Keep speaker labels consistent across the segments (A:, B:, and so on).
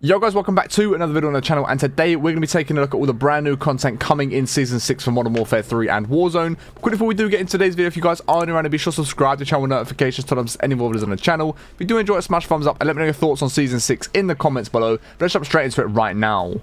A: Yo guys, welcome back to another video on the channel, and today we're going to be taking a look at all the brand new content coming in Season 6 for Modern Warfare 3 and Warzone. Quick before we do get into today's video, if you guys are new around, be sure to subscribe to the channel with notifications to notice any more videos on the channel. If you do enjoy it, smash thumbs up and let me know your thoughts on Season 6 in the comments below. But let's jump straight into it right now.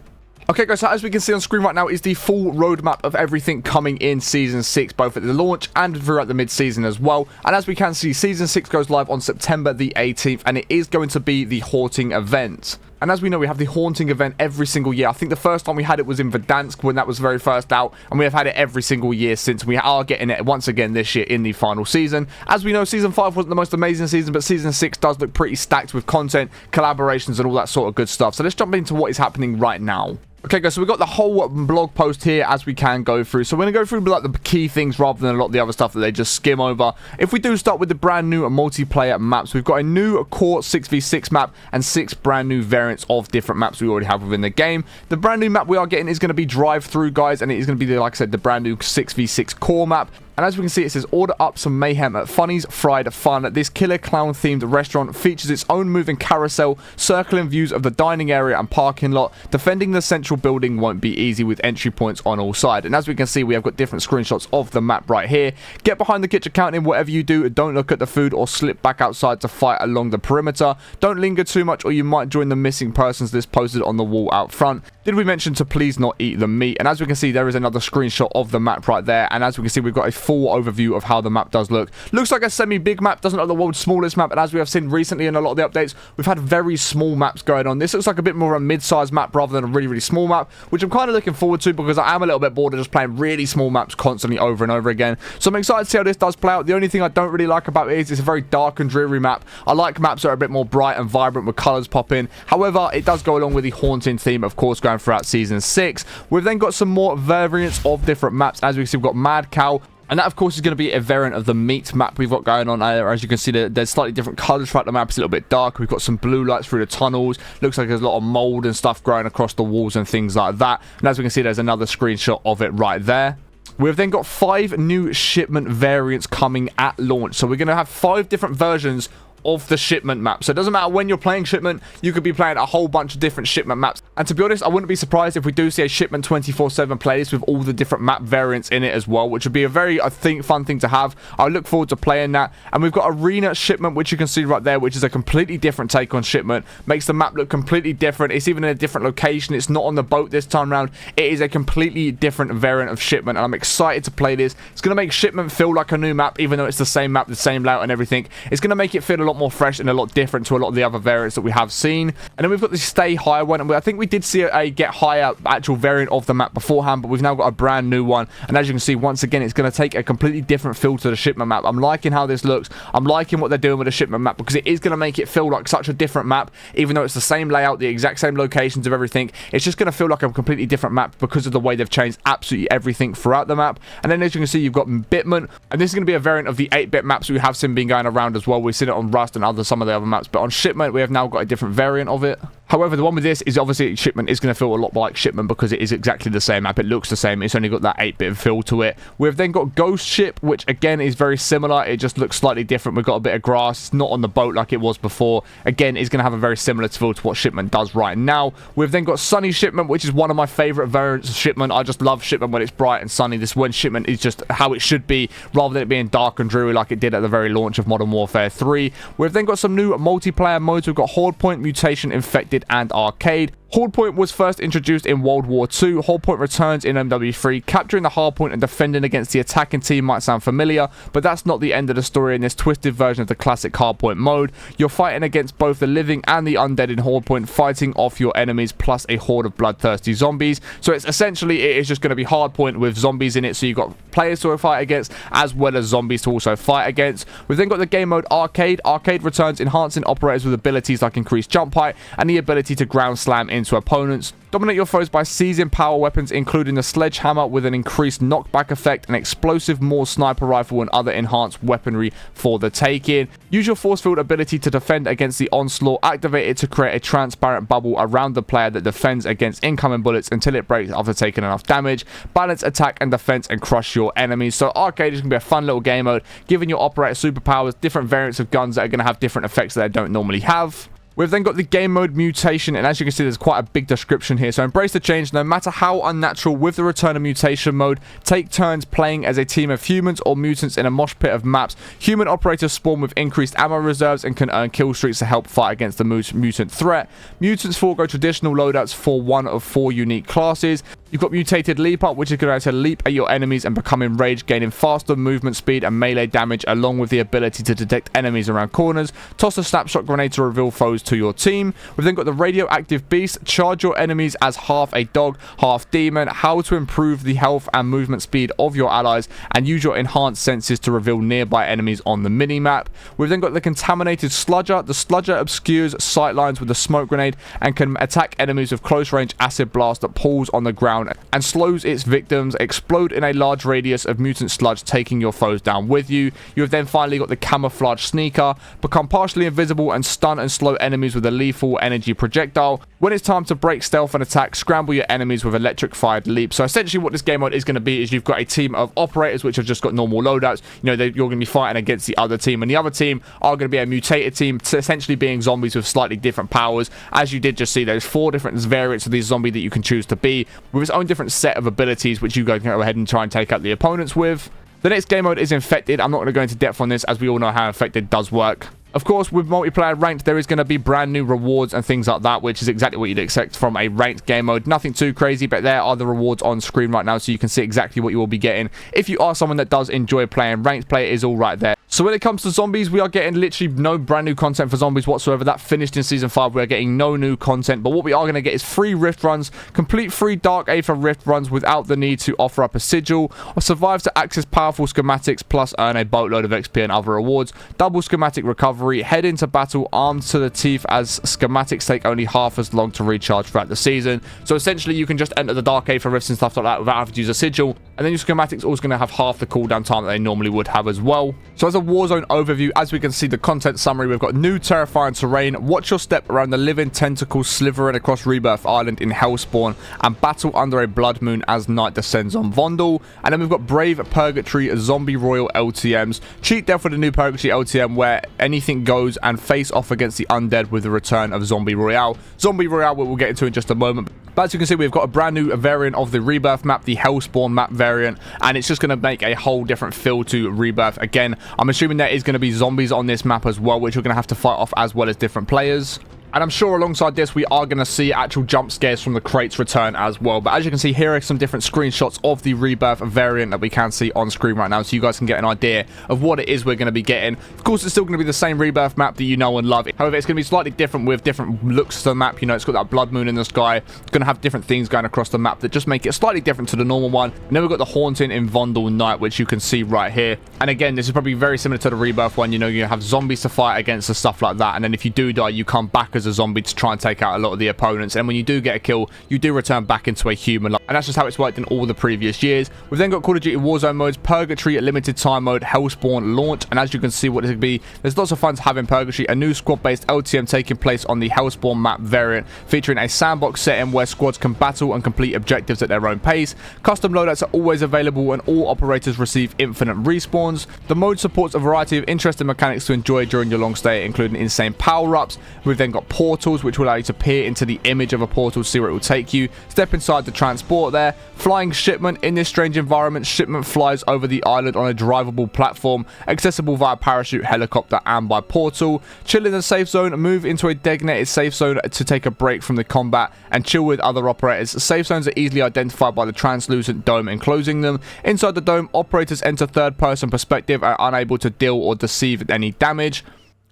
A: Okay guys, so as we can see on screen right now is the full roadmap of everything coming in Season 6, both at the launch and throughout the mid-season as well. And as we can see, Season 6 goes live on September the 18th, and it is going to be the Haunting event. And as we know, we have the Haunting event every single year. I think the first time we had it was in Verdansk when that was very first out, and we have had it every single year since. We are getting it once again this year in the final season. As we know, Season 5 wasn't the most amazing season, but Season 6 does look pretty stacked with content, collaborations, and all that sort of good stuff. So let's jump into what is happening right now. Okay guys, so we've got the whole blog post here as we can go through. So we're going to go through like the key things rather than a lot of the other stuff that they just skim over. If we do start with the brand new multiplayer maps, we've got a new core 6v6 map and 6 brand new variants of different maps we already have within the game. The brand new map we are getting is going to be drive-through, guys, and it is going to be, like I said, the brand new 6v6 core map. And as we can see, it says, order up some mayhem at Funny's Fried Fun. This killer clown-themed restaurant features its own moving carousel, circling views of the dining area and parking lot. Defending the central building won't be easy with entry points on all sides. And as we can see, we have got different screenshots of the map right here. Get behind the kitchen counting, whatever you do. Don't look at the food or slip back outside to fight along the perimeter. Don't linger too much or you might join the missing persons list posted on the wall out front. Did we mention to please not eat the meat? And as we can see, there is another screenshot of the map right there. And as we can see, we've got a full overview of how the map does look. Looks like a semi-big map, doesn't look like the world's smallest map, and as we have seen recently in a lot of the updates, we've had very small maps going on. This looks like a bit more of a mid-sized map rather than a really small map, which I'm kind of looking forward to because I am a little bit bored of just playing really small maps constantly over and over again. So I'm excited to see how this does play out. The only thing I don't really like about it is it's a very dark and dreary map. I like maps that are a bit more bright and vibrant with colours popping. However, it does go along with the Haunting theme, of course, going throughout Season 6. We've then got some more variants of different maps. As we can see, we've got Mad Cow. And that, of course, is going to be a variant of the meat map we've got going on. As you can see, there's slightly different colours throughout the map. It's a little bit dark. We've got some blue lights through the tunnels. Looks like there's a lot of mould and stuff growing across the walls and things like that. And as we can see, there's another screenshot of it right there. We've then got 5 new shipment variants coming at launch. So we're going to have 5 different versions of the shipment map. So it doesn't matter when you're playing shipment, you could be playing a whole bunch of different shipment maps. And to be honest, I wouldn't be surprised if we do see a shipment 24/7 playlist with all the different map variants in it as well, which would be a very, I think, fun thing to have. I look forward to playing that. And we've got arena shipment, which you can see right there, which is a completely different take on shipment. Makes the map look completely different. It's even in a different location. It's not on the boat this time around. It is a completely different variant of shipment, and I'm excited to play this. It's going to make shipment feel like a new map, even though it's the same map, the same layout and everything. It's going to make it feel a lot more fresh and a lot different to a lot of the other variants that we have seen. And then we've got the Stay Higher one, and I think we did see a Get Higher actual variant of the map beforehand, but we've now got a brand new one. And as you can see, once again, it's going to take a completely different feel to the shipment map. I'm liking how this looks. I'm liking what they're doing with the shipment map because it is going to make it feel like such a different map, even though it's the same layout, the exact same locations of everything. It's just going to feel like a completely different map because of the way they've changed absolutely everything throughout the map. And then as you can see, you've got Bitman, and this is going to be a variant of the 8-bit maps we have seen been going around as well. We've seen it on Rust and some of the other maps, but on Shipment we have now got a different variant of it. However, the one with this is obviously Shipment is going to feel a lot like Shipment because it is exactly the same map. It looks the same. It's only got that 8-bit feel to it. We've then got Ghost Ship, which again is very similar. It just looks slightly different. We've got a bit of grass. It's not on the boat like it was before. Again, it's going to have a very similar feel to what Shipment does right now. We've then got Sunny Shipment, which is one of my favourite variants of Shipment. I just love Shipment when it's bright and sunny. This when Shipment is just how it should be, rather than it being dark and dreary like it did at the very launch of Modern Warfare 3. We've then got some new multiplayer modes. We've got Horde Point, Mutation, Infected, and Arcade. Hardpoint was first introduced in World War II. Hardpoint returns in MW3. Capturing the hardpoint and defending against the attacking team might sound familiar, but that's not the end of the story in this twisted version of the classic hardpoint mode. You're fighting against both the living and the undead in Hardpoint, fighting off your enemies plus a horde of bloodthirsty zombies. So it's essentially, it is just going to be hardpoint with zombies in it, so you've got players to fight against as well as zombies to also fight against. We've then got the game mode Arcade. Arcade returns, enhancing operators with abilities like increased jump height and the ability to ground slam into opponents. Dominate your foes by seizing power weapons, including the sledgehammer with an increased knockback effect, an explosive Morse sniper rifle, and other enhanced weaponry for the taking. Use your force field ability to defend against the onslaught. Activate it to create a transparent bubble around the player that defends against incoming bullets until it breaks after taking enough damage. Balance attack and defense and crush your enemies. So Arcade is going to be a fun little game mode, giving your operator superpowers, different variants of guns that are going to have different effects that they don't normally have. We've then got the game mode mutation, and as you can see, there's quite a big description here. So embrace the change, no matter how unnatural. With the return of mutation mode, take turns playing as a team of humans or mutants in a mosh pit of maps. Human operators spawn with increased ammo reserves and can earn kill streaks to help fight against the mutant threat. Mutants forego traditional loadouts for one of 4 unique classes. You've got mutated leap up, which is going to leap at your enemies and become enraged, gaining faster movement speed and melee damage, along with the ability to detect enemies around corners. Toss a snapshot grenade to reveal foes to your team. We've then got the radioactive beast. Charge your enemies as half a dog, half demon. How to improve the health and movement speed of your allies, and use your enhanced senses to reveal nearby enemies on the minimap. We've then got the contaminated sludger. The sludger obscures sight lines with a smoke grenade and can attack enemies with close range acid blast that pulls on the ground and slows its victims. Explode in a large radius of mutant sludge, taking your foes down with you. You have then finally got the camouflage sneaker. Become partially invisible and stun and slow enemies with a lethal energy projectile. When it's time to break stealth and attack, scramble your enemies with electric fired leap. So essentially what this game mode is going to be is you've got a team of operators which have just got normal loadouts. You know, you're going to be fighting against the other team, and the other team are going to be a mutated team, essentially being zombies with slightly different powers. As you did just see, there's 4 different variants of these zombie that you can choose to be, with its own different set of abilities which you guys can go ahead and try and take out the opponents with. The next game mode is Infected. I'm not going to go into depth on this, as we all know how Infected does work. Of course, with multiplayer ranked, there is going to be brand new rewards and things like that, which is exactly what you'd expect from a ranked game mode. Nothing too crazy, but there are the rewards on screen right now, so you can see exactly what you will be getting. If you are someone that does enjoy playing ranked play, it is all right there. So when it comes to zombies, we are getting literally no brand new content for zombies whatsoever. That finished in Season 5. We are getting no new content, but what we are going to get is free Rift runs, complete free Dark Aether Rift runs without the need to offer up a sigil, or survive to access powerful schematics, plus earn a boatload of XP and other rewards, double schematic recovery, head into battle armed to the teeth, as schematics take only half as long to recharge throughout the season. So essentially you can just enter the Dark Aether Rifts and stuff like that without having to use a sigil, and then your schematics always going to have half the cooldown time that they normally would have as well. So as a Warzone overview, as we can see the content summary, we've got new terrifying terrain, watch your step around the living tentacles slithering across Rebirth Island in Hellspawn, and battle under a blood moon as night descends on Vondel. And then we've got Brave Purgatory Zombie Royal LTMs. Cheat death with the new Purgatory LTM, where anything goes, and face off against the undead with the return of Zombie Royale. Zombie Royale we'll get into in just a moment. But as you can see, we've got a brand new variant of the Rebirth map, the Hellspawn map variant, and it's just going to make a whole different feel to Rebirth. Again, I'm assuming there is going to be zombies on this map as well, which we're going to have to fight off, as well as different players. And I'm sure alongside this, we are going to see actual jump scares from the crates return as well. But as you can see, here are some different screenshots of the Rebirth variant that we can see on screen right now, so you guys can get an idea of what it is we're going to be getting. Of course, it's still going to be the same Rebirth map that you know and love. However, it's going to be slightly different with different looks to the map. You know, it's got that blood moon in the sky. It's going to have different things going across the map that just make it slightly different to the normal one. And then we've got the Haunting in Vondel Night, which you can see right here. And again, this is probably very similar to the Rebirth one. You know, you have zombies to fight against and stuff like that. And then if you do die, you come back as a zombie to try and take out a lot of the opponents, and when you do get a kill, you do return back into a human, and that's just how it's worked in all the previous years. We've then got Call of Duty Warzone modes, Purgatory limited time mode, Hellspawn launch, and as you can see what this could be, there's lots of fun to have in Purgatory. A new squad based LTM taking place on the Hellspawn map variant, featuring a sandbox setting where squads can battle and complete objectives at their own pace. Custom loadouts are always available, and all operators receive infinite respawns. The mode supports a variety of interesting mechanics to enjoy during your long stay, including insane power-ups. We've then got portals, which will allow you to peer into the image of a portal, see where it will take you. Step inside the transport there. Flying shipment. In this strange environment, shipment flies over the island on a drivable platform, accessible via parachute, helicopter, and by portal. Chill in the safe zone. Move into a designated safe zone to take a break from the combat and chill with other operators. Safe zones are easily identified by the translucent dome enclosing them. Inside the dome, operators enter third-person perspective and are unable to deal or deceive any damage.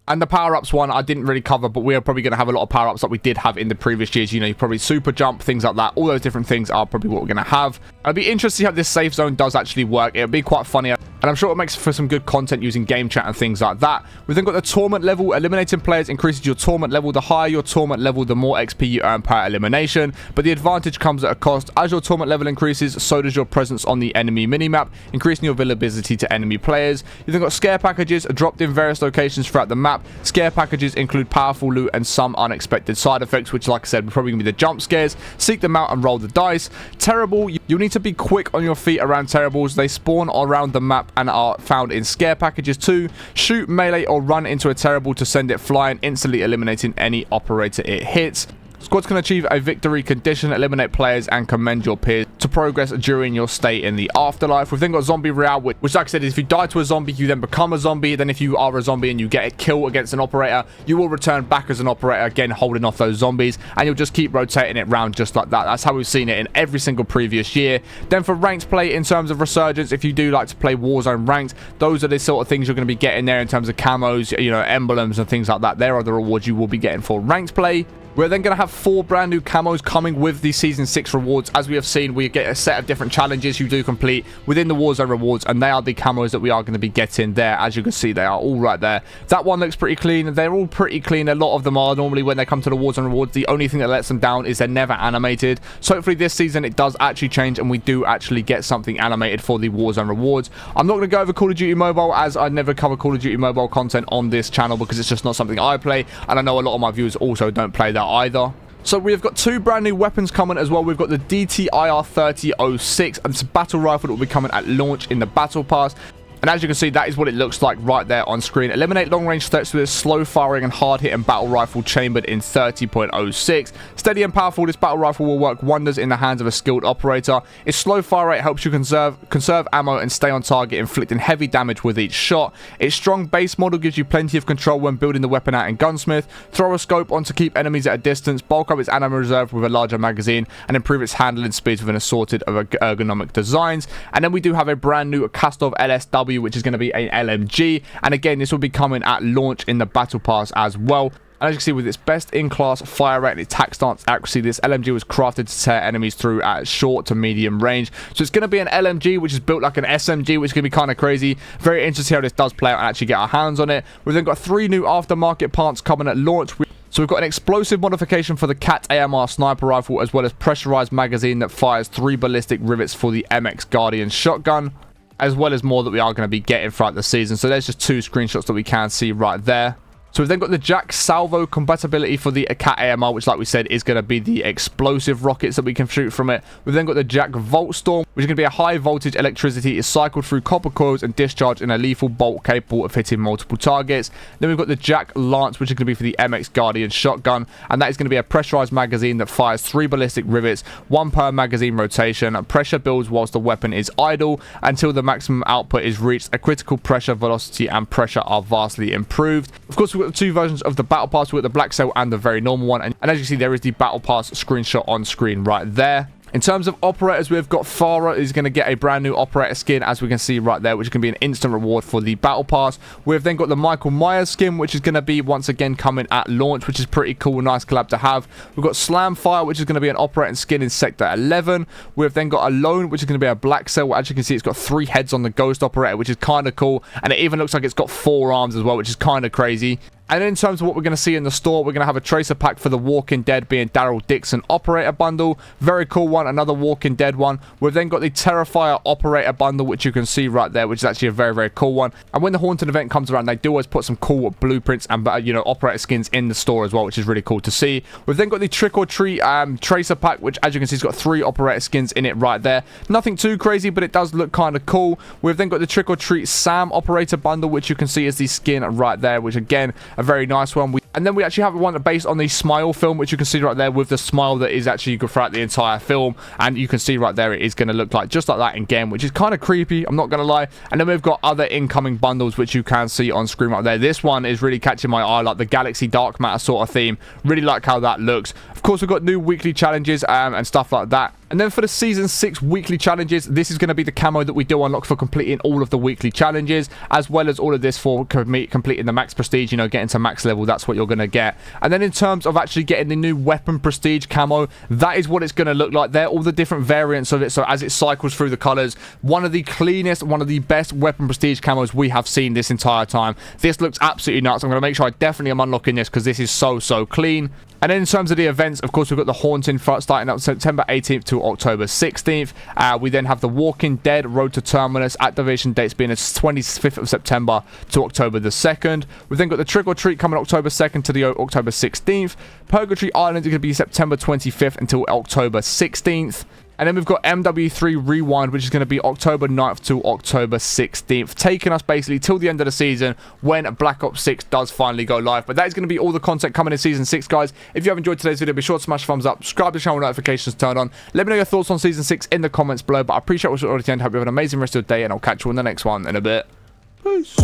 A: And the power-ups one I didn't really cover, but we are probably going to have a lot of power-ups that we did have in the previous years. You know, probably super jump, things like that. All those different things are probably what we're going to have. I'd be interested to see how this safe zone does actually work. It'll be quite funny, and I'm sure it makes for some good content using game chat and things like that. We've then got the torment level. Eliminating players increases your torment level. The higher your torment level, the more XP you earn per elimination. But the advantage comes at a cost. As your torment level increases, so does your presence on the enemy minimap, increasing your visibility to enemy players. You've then got scare packages dropped in various locations throughout the map. Scare packages include powerful loot and some unexpected side effects, which, like I said, are probably going to be the jump scares. Seek them out and roll the dice. Terrible. You'll need to be quick on your feet around terribles. They spawn around the map and are found in scare packages. 2, shoot, melee, or run into a terrible to send it flying, instantly eliminating any operator it hits. Squads can achieve a victory condition, eliminate players, and commend your peers to progress during your stay in the afterlife. We've then got Zombie Royale, which like I said, is if you die to a zombie, you then become a zombie. Then if you are a zombie and you get a kill against an operator, you will return back as an operator, again holding off those zombies, and you'll just keep rotating it round just like that. That's how we've seen it in every single previous year. Then for ranked play, in terms of Resurgence, if you do like to play Warzone ranked, those are the sort of things you're going to be getting there in terms of camos, you know, emblems and things like that. There are the rewards you will be getting for ranked play. We're then going to have 4 brand new camos coming with the Season 6 rewards. As we have seen, we get a set of different challenges you do complete within the Warzone rewards, and they are the camos that we are going to be getting there. As you can see, they are all right there. That one looks pretty clean. They're all pretty clean. A lot of them are. Normally, when they come to the Warzone rewards, the only thing that lets them down is they're never animated. So hopefully this season, it does actually change, and we do actually get something animated for the Warzone rewards. I'm not going to go over Call of Duty Mobile, as I never cover Call of Duty Mobile content on this channel, because it's just not something I play, and I know a lot of my viewers also don't play that either. So we've got 2 brand new weapons coming as well. We've got the DTIR 3006, and it's a battle rifle that will be coming at launch in the battle pass. And as you can see, that is what it looks like right there on screen. Eliminate long-range threats with a slow-firing and hard-hitting battle rifle chambered in 30.06. Steady and powerful, this battle rifle will work wonders in the hands of a skilled operator. Its slow fire rate helps you conserve ammo and stay on target, inflicting heavy damage with each shot. Its strong base model gives you plenty of control when building the weapon out in Gunsmith. Throw a scope on to keep enemies at a distance, bulk up its ammo reserve with a larger magazine, and improve its handling speeds with an assorted of ergonomic designs. And then we do have a brand new Kastov LSW, which is going to be an LMG, and again this will be coming at launch in the battle pass as well. And as you can see, with its best in-class fire rate and attack stance accuracy, this LMG was crafted to tear enemies through at short to medium range. So it's going to be an LMG which is built like an SMG, which is going to be kind of crazy. Very interesting to see how this does play out and actually get our hands on it. We've then got 3 new aftermarket parts coming at launch. So we've got an explosive modification for the CAT AMR sniper rifle, as well as pressurized magazine that fires 3 ballistic rivets for the MX Guardian shotgun, as well as more that we are going to be getting throughout the season. So there's just 2 screenshots that we can see right there. So we've then got the Jack Salvo compatibility for the CAT AMR, which, like we said, is going to be the explosive rockets that we can shoot from it. We've then got the Jack Volt Storm, which is going to be a high voltage electricity. It's cycled through copper coils and discharged in a lethal bolt capable of hitting multiple targets. Then we've got the Jack Lance, which is going to be for the MX Guardian shotgun, and that is going to be a pressurized magazine that fires 3 ballistic rivets, 1 per magazine rotation. Pressure builds whilst the weapon is idle until the maximum output is reached. A critical pressure, velocity, and pressure are vastly improved. Of course, we've got the 2 versions of the battle pass. We've got the black cell and the very normal one, and as you see, there is the battle pass screenshot on screen right there. In terms of operators, we've got Farah is going to get a brand new operator skin, as we can see right there, which is going to be an instant reward for the battle pass. We've then got the Michael Myers skin, which is going to be once again coming at launch, which is pretty cool, nice collab to have. We've got Slam Fire, which is going to be an operating skin in Sector 11. We've then got Alone, which is going to be a black cell. As you can see, it's got 3 heads on the ghost operator, which is kind of cool, and it even looks like it's got 4 arms as well, which is kind of crazy. And in terms of what we're going to see in the store, we're going to have a tracer pack for the Walking Dead, being Daryl Dixon operator bundle. Very cool one, another Walking Dead one. We've then got the Terrifier operator bundle, which you can see right there, which is actually a very, very cool one. And when the Haunted event comes around, they do always put some cool blueprints and, you know, operator skins in the store as well, which is really cool to see. We've then got the Trick or Treat tracer pack, which, as you can see, has got 3 operator skins in it right there. Nothing too crazy, but it does look kind of cool. We've then got the Trick or Treat Sam operator bundle, which you can see is the skin right there, which again, a very nice one. And then we actually have one based on the Smile film, which you can see right there, with the smile that is actually good throughout the entire film. And you can see right there, it is going to look like just like that in game, which is kind of creepy, I'm not going to lie. And then we've got other incoming bundles, which you can see on screen right there. This one is really catching my eye, like the Galaxy Dark Matter sort of theme. Really like how that looks. Of course, we've got new weekly challenges and stuff like that. And then for the Season 6 weekly challenges, this is going to be the camo that we do unlock for completing all of the weekly challenges, as well as all of this for completing the max prestige, you know, getting to max level. That's what you're going to get. And then in terms of actually getting the new weapon prestige camo, that is what it's going to look like there. All the different variants of it. So as it cycles through the colors, one of the cleanest, one of the best weapon prestige camos we have seen this entire time. This looks absolutely nuts. I'm going to make sure I definitely am unlocking this because this is so clean. And then in terms of the events, of course, we've got the Haunting starting up September 18th to October 16th. We then have the Walking Dead Road to Terminus, activation dates being the 25th of September to October the 2nd. We've then got the Trick or Treat coming October 2nd to the October 16th. Purgatory Island is going to be September 25th until October 16th. And then we've got MW3 Rewind, which is going to be October 9th to October 16th, taking us basically till the end of the season when Black Ops 6 does finally go live. But that is going to be all the content coming in Season 6, guys. If you have enjoyed today's video, be sure to smash thumbs up, subscribe to the channel, notifications turned on. Let me know your thoughts on Season 6 in the comments below. But I appreciate watching all the end. Hope you have an amazing rest of the day, and I'll catch you on the next one in a bit. Peace.